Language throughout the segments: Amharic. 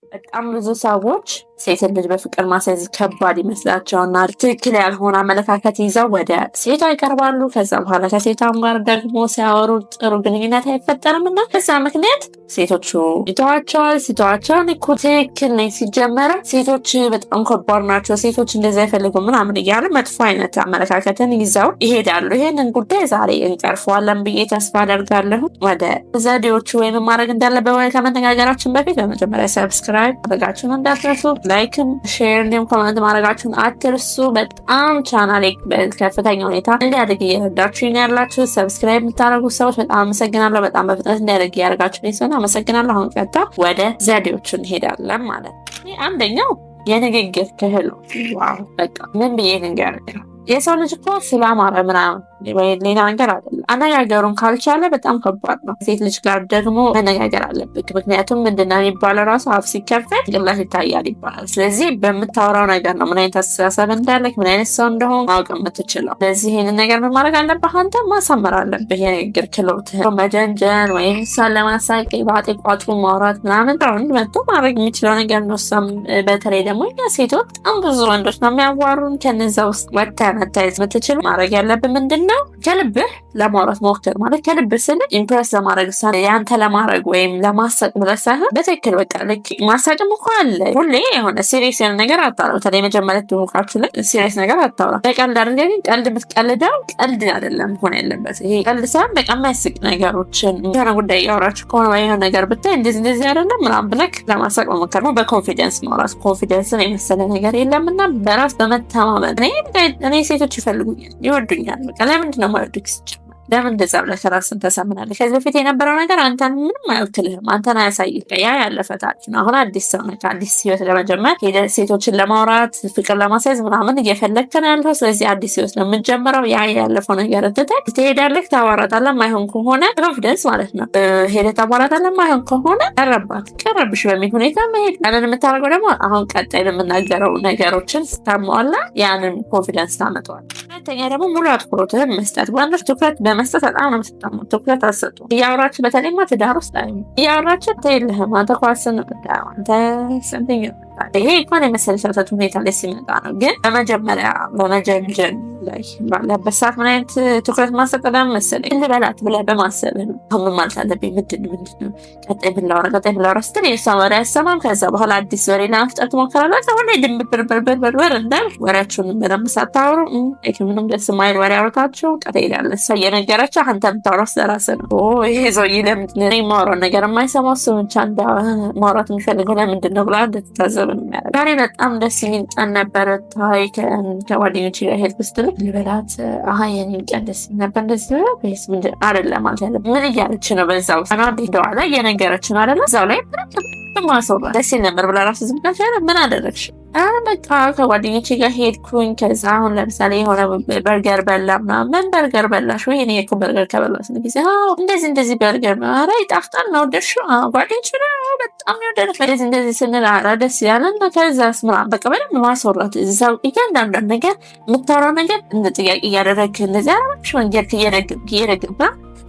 በጣም ብዙ ሰዎች ሴትን ልጅ በፍቅር ማስያዝ ከባድ ይመስላቸውና ትክክል ያልሆነ አመለካከት ይዘው ወደ ሴቷ ይቀርባሉ። ከዛ በኋላ ከሴቷም ጋር ደግሞ ሲያወሩ ጥሩ ግንኙነት አይፈጠርም እና በዛ ምክንያት ሴቶቹ ሲተዋቸውን እኮ ትክክል ነኝ፣ ሲጀመረ ሴቶች በጣም ከባድ ናቸው፣ ሴቶች እንደዚህ አይፈልጉም ምናምን እያሉ መጥፎ አይነት አመለካከትን ይዘው ይሄዳሉ። ይሄንን ጉዳይ ዛሬ እንቀርፈዋለን ብዬ ተስፋ አደርጋለሁ። ወደ ዘዴዎቹ ወይም ማድረግ እንዳለበት ከመነጋገራችን በፊት በመጀመሪያ ሰብስክራይብ ማድረጋችሁን እንዳትረሱ፣ ላይክም ሼር እንዲሁም ኮመንት ማድረጋችሁን አትርሱ። በጣም ቻናሌ በከፍተኛ ሁኔታ እንዲያድግ እየረዳችሁኝ ያላችሁ ሰብስክራይብ የምታደርጉ ሰዎች በጣም አመሰግናለሁ። በጣም በፍጥነት እንዲያድግ እያደረጋችሁ ሲሆን አመሰግናለሁ። አሁን ቀጥታ ወደ ዘዴዎቹ እንሄዳለን ማለት ነው። አንደኛው የንግግር ክህሎት። ዋው በቃ ምን ብዬ ንገር፣ የሰው ልጅ እኮ ስላማረ ምናምን ወይ ሌላ ነገር አይደለም። አነጋገሩን ካልቻለ በጣም ከባድ ነው። ሴት ልጅ ጋር ደግሞ መነጋገር አለብክ። ምክንያቱም ምንድነው የሚባለው ራሱ አፍ ሲከፈት ግላሽ ይታያል ይባላል። ስለዚህ በምታወራው ነገር ነው ምን አይነት አስተሳሰብ እንዳለክ፣ ምን አይነት ሰው እንደሆን ማወቅ የምትችለው። ስለዚህ ይህንን ነገር ምን ማድረግ አለብህ? አንተ ማሳመር አለብህ የንግግር ክህሎትህን። መጀንጀን ወይም እሷን ለማሳቅ ባጤ ቋጥሩ ማውራት ምናምን ራውንድ መጥቶ ማድረግ የሚችለው ነገር ነው። እሷም በተለይ ደግሞ እኛ ሴቶች በጣም ብዙ ወንዶች ነው የሚያዋሩን። ከነዛ ውስጥ ወጥተህ መታየት የምትችል ማድረግ ያለብህ ምንድን ነው? ከልብህ ለማውራት ሞክር። ማለት ከልብህ ስል ኢምፕረስ ለማድረግ ያንተ ለማድረግ ወይም ለማሳቅ ብለህ ሳይሆን በትክክል በቃ ልክ ማሳቅም እኮ አለ። ሁሌ የሆነ ሲሪየስ የሆነ ነገር አታውራ። በተለይ መጀመሪያ ትሞካችሁ ላይ ሲሪየስ ነገር አታውራ። በቀልድ አድርገህ ግን ቀልድ የምትቀልደው ቀልድ አይደለም ሆነ ያለበት። ይሄ ቀልድ ሳይሆን በቃ የማያስቅ ነገሮችን የሆነ ጉዳይ እያወራችሁ ከሆነ ወይ የሆነ ነገር ብታይ እንደዚህ አይደለም ምናምን ብለህ ለማሳቅ መሞከር ነው። በኮንፊደንስ ማውራት። ኮንፊደንስን የመሰለ ነገር የለምና በራስ በመተማመን እኔ ሴቶች ይፈልጉኛል፣ ይወዱኛል። በቃ ለምንድን ነው የማይወዱት? ለምን እንደዛ ብለህ ከራስን ተሰምናለህ? ከዚህ በፊት የነበረው ነገር አንተን ምንም አይወክልህም፣ አንተን አያሳይህ። ያ ያለፈ ታሪክ ነው። አሁን አዲስ ሰው ነህ። አዲስ ህይወት ለመጀመር ሄደህ ሴቶችን ለማውራት ፍቅር ለማስያዝ ምናምን እየፈለግክ ነው ያለው። ስለዚህ አዲስ ህይወት ነው የምንጀምረው። ያ ያለፈው ነገር ትተህ ትሄዳለህ፣ ታዋራታለህ። ማይሆን ከሆነ ኮንፊደንስ ማለት ነው። ሄደህ ታዋራታለህ። ማይሆን ከሆነ ቀረብሽ በሚል ሁኔታ መሄድ። ያንን የምታደርገው ደግሞ አሁን ቀጣይ የምናገረው ነገሮችን ስታሟላ ያንን ኮንፊደንስ ታመጣዋለህ። ሁለተኛ ደግሞ ሙሉ አትኩሮትህን መስጠት። ወንዶች ትኩረት በመስጠት በጣም ነው የምትጠሙት። ትኩረት አሰጡ። እያወራችሁ በተለይማ ትዳር ውስጥ እያወራችሁ የለህም አንተ ኳስን አንተ ሰምተኛ ይሄ እንኳን የመሰለቻተት ሁኔታ ላይ ሲመጣ ነው። ግን በመጀመሪያ በመጀንጀን ላይ ባለበት ሰዓት ምን አይነት ትኩረት ማሰጠዳ መሰለኝ ልበላት ብለህ በማሰብህ ነው። አሁን ማለት አለብኝ ምንድን ነው ቀጣይ ብላወራ ስትል የእሷ ወሬ አያሰማም። ከዛ በኋላ አዲስ ወሬ ለመፍጠር ትሞክራለህ። አሁን ላይ ድንብርበርበርበር እንዳል ወሬያችሁን በደንብ ሳታወሩ ምንም ደስ የማይል ወሬ አውርታችሁ ቀጠይላለ። እሷ እየነገረችህ አንተ የምታወራው ስለራስህ ነው። ይሄ ሰውዬ ለምንድን ነው የማወራው ነገር የማይሰማው? እሱ ብቻ ማውራት የሚፈልገው ለምንድን ነው ብላ እንድትታዘብ ዛሬ በጣም ደስ የሚል ቀን ነበረ። ታይ ከጓደኞቼ ጋር ሄድኩ ስትል ልበላት የኔን ቀን ደስ የሚል ነበር እንደዚህ ወይስ ምንድን አይደለም ማለት ያለ ምን እያለች ነው? በዛው ሰናድ እንደዋለ እየነገረች ነው አይደለ? እዛው ላይ ማሰባ ደስ ይል ነበር ብላ ራሱ ዝም ብላ ምን አደረግሽ? በቃ ከጓደኞቼ ጋር ሄድኩኝ። ከዛ አሁን ለምሳሌ የሆነ በርገር በላ ምናምን በርገር በላሽ ወይ? እኔ እኮ በርገር ከበላሁ ስንት ጊዜ እንደዚህ በርገር ነው። ኧረ ይጣፍጣል ነው ወደድሽው? ጓደኞቼ በጣም የወደዱት እንደዚህ ስንል ኧረ ደስ ያለን። ከዛስ ምናምን በቃ በደንብ ማስወራት። እዛው እያንዳንዷን ነገር የምታወራው ነገር እንደ ጥያቄ እያደረግክ እንደዚህ አረሽ መንገድ እየደግም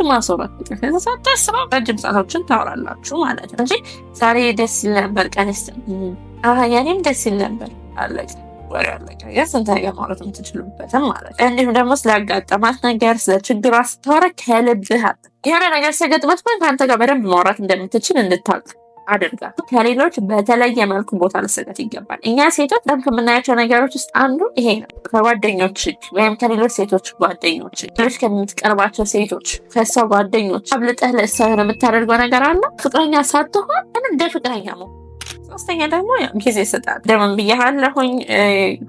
ማስወራት። ከዛ ሳታስበው ረጅም ሰዓቶችን ታወራላችሁ ማለት ነው እንጂ ዛሬ ደስ ይል ነበር ቀንስ ያኔም ደስ ይል ነበር አለቀ፣ ወሬ አለቀ። ስንት ነገር ማውራት የምትችሉበትም ማለት ነው። እንዲሁም ደግሞ ስላጋጠማት ነገር ስለ ችግሯ ስታወራ ከልብህ የሆነ ነገር ሲገጥማት ከአንተ ጋር በደንብ ማውራት እንደምትችል እንድታውቅ አድርጋት። ከሌሎች በተለየ መልኩ ቦታ ልሰጠት ይገባል። እኛ ሴቶች በጣም ከምናያቸው ነገሮች ውስጥ አንዱ ይሄ ነው። ከጓደኞች ወይም ከሌሎች ሴቶች ጓደኞች፣ ሌሎች ከምትቀርባቸው ሴቶች ከእሷ ጓደኞች አብልጠህ ለእሷ የሆነ የምታደርገው ነገር አለ። ፍቅረኛ ሳትሆን እንደ ፍቅረኛ ነው። ሶስተኛ ደግሞ ጊዜ ስጣት። ደምን ብያለሁኝ።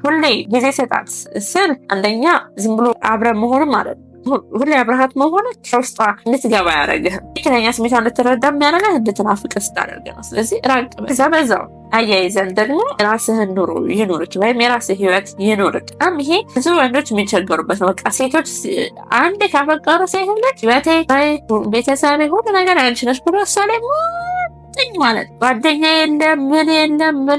ሁሌ ጊዜ ስጣት ስል አንደኛ ዝም ብሎ አብረን መሆንም ማለት ነው። ሁሌ አብረሃት መሆን ከውስጧ እንድትገባ ያደረግህ ትክክለኛ ስሜቷ እንድትረዳ የሚያደርግህ እንድትናፍቅ ስታደርግ ነው። ስለዚህ ራቅ በዛ በዛው አያይዘን ደግሞ የራስህን ኑሮ ይኑርክ ወይም የራስህ ህይወት ይኑርክ። ይሄ ብዙ ወንዶች የሚቸገሩበት ነው። በቃ ሴቶች አንድ ካፈቀሩ ሴት ልጅ ህይወቴ ቤተሰቤ ሁሉ ነገር አንቺ ነሽ ብሎ እሷ ላይ ጥኝ ማለት ጓደኛ የለም ምን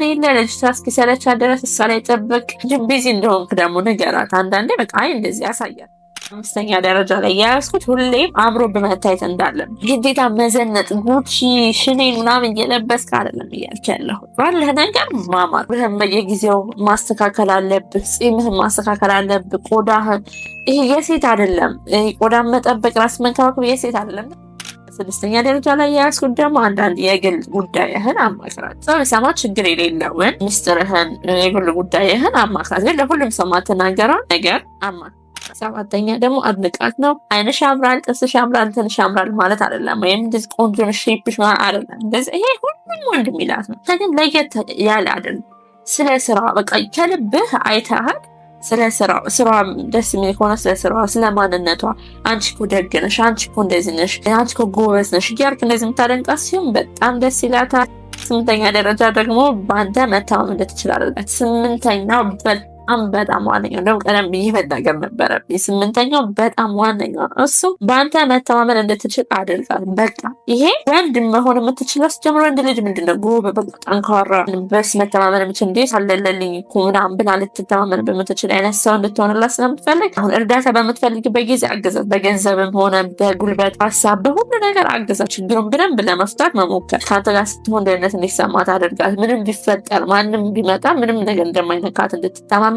የለ ልጅቷ እስኪሰለቻት ድረስ እሷ ላይ ጥብቅ ቢዚ እንደሆንክ ደግሞ ንገራት። አንዳንዴ በቃ እንደዚህ ያሳያል። 5ኛ ደረጃ ላይ የያዝኩት ሁሌም አምሮ በመታየት እንዳለብን ግዴታ መዘነጥ ጉቺ ሽኔን ምናምን እየለበስክ አይደለም እያልክ ያለሁት። ባለህ ነገር ማማር ብህም በየጊዜው ማስተካከል አለብህ። ጺምህን ማስተካከል አለብህ። ቆዳህን ይሄ የሴት አይደለም። ቆዳን መጠበቅ ራስ መንከባከብ የሴት አይደለም። 6ኛ ደረጃ ላይ የያዝኩት ደግሞ አንዳንድ የግል ጉዳይህን አማክራት። ሰው የሰማ ችግር የሌለውን ሚስጥርህን የግል ጉዳይህን አማክራት። ግን ለሁሉም ሰው ማትናገረውን ነገር አማክራት። 7ኛ ደግሞ አድንቃት ነው። አይንሽ ያምራል፣ ጥርስሽ ያምራል፣ እንትንሽ ያምራል ማለት አይደለም። ወይም እንደዚህ ቆንጆ ሼፕሽ አይደለም። እንደዚህ ይሄ ሁሉም ወንድ የሚላት ነው። ግን ለየት ያለ አይደለም። ስለ ስራ በቃ ከልብህ አይተሃል። ስለ ስራ ደስ የሚል ከሆነ ስለ ስራዋ፣ ስለ ማንነቷ አንቺ እኮ ደግ ነሽ፣ አንቺ እኮ እንደዚህ ነሽ፣ አንቺ እኮ ጎበዝ ነሽ እያልክ እንደዚህ የምታደንቃት ሲሆን በጣም ደስ ይላታል። 8ኛ ደረጃ ደግሞ በአንተ መተማመን ትችላለች። 8ኛው በጣም ዋነኛው ደግሞ ቀደም ብዬ መናገር ነበረብኝ። 8ኛው በጣም ዋነኛው ነው። እሱ በአንተ መተማመን እንድትችል አድርጋል። በቃ ይሄ ወንድ መሆን የምትችለው ጀምሮ ወንድ ልጅ ምንድነው ጎበዝ፣ በቃ ጠንካራ፣ በስ መተማመን የምችል እንዴ ሳለለልኝ እኮ ምናምን ብላ ልትተማመን በምትችል አይነት ሰው እንድትሆንላት ስለምትፈልግ አሁን እርዳታ በምትፈልግበት ጊዜ አግዛት። በገንዘብም ሆነ በጉልበት ሀሳብ፣ በሁሉ ነገር አግዛት። ችግሩን በደንብ ለመፍታት መሞከር። ከአንተ ጋር ስትሆን ደህንነት እንዲሰማት አድርጋት። ምንም ቢፈጠር ማንም ቢመጣ ምንም ነገር እንደማይነካት እንድትተማመን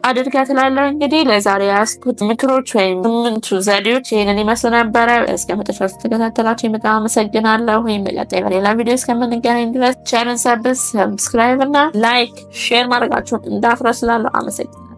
አድርጋ ትላለህ። እንግዲህ ለዛሬ ያስኩት ምክሮች ወይም 8ቱ ዘዴዎች ይህንን ይመስሉ ነበረ። እስከ መጨረሻው ስለተከታተላችሁ በጣም አመሰግናለሁ። ወይም በቀጣይ በሌላ ቪዲዮ እስከምንገናኝ ድረስ ቻናሉን ሰብስክራይብ እና ላይክ ሼር ማድረጋችሁን እንዳትረሱ። አመሰግናለሁ።